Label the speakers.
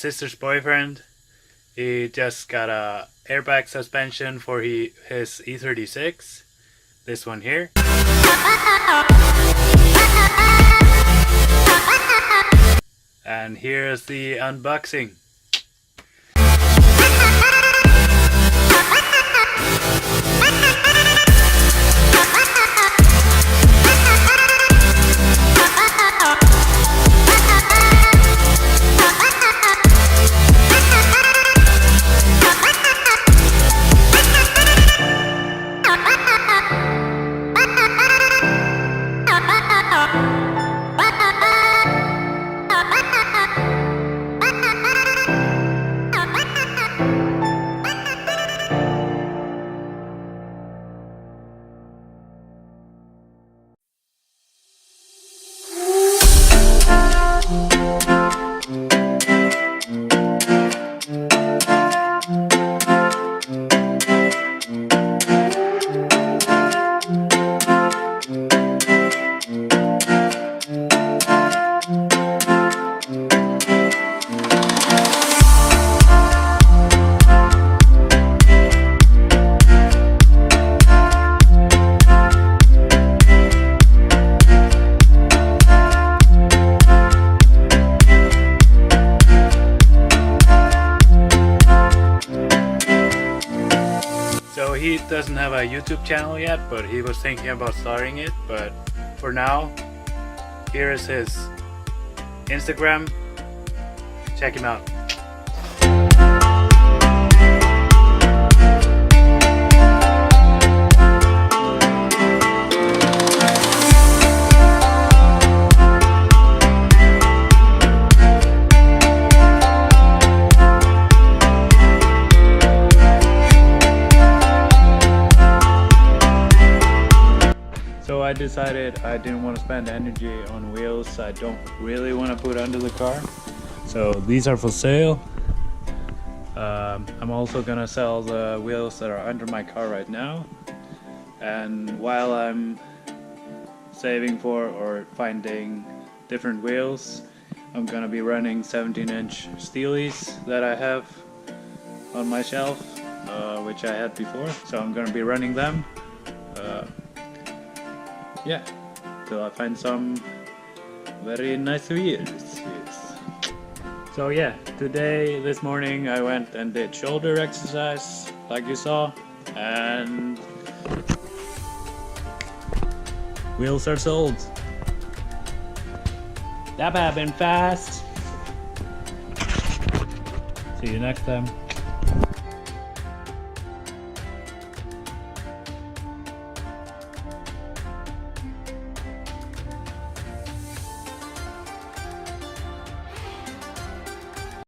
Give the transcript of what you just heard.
Speaker 1: sister's boyfriend. He just got a airbag suspension for his e36. This one here. And here's the unboxing. So he doesn't have a YouTube channel yet, but he was thinking about starting it. But for now, here is his Instagram. Check him out. So I decided I didn't want to spend energy on wheels I don't really want to put under the car. So these are for sale. I'm also gonna sell the wheels that are under my car right now. And while I'm saving for or finding different wheels, I'm gonna be running 17-inch steelies that I have on my shelf, which I had before. So I'm gonna be running them. Yeah, till I find some very nice wheels. Yes. So yeah, this morning I went and did shoulder exercise, like you saw, and wheels are sold. That happened fast. See you next time.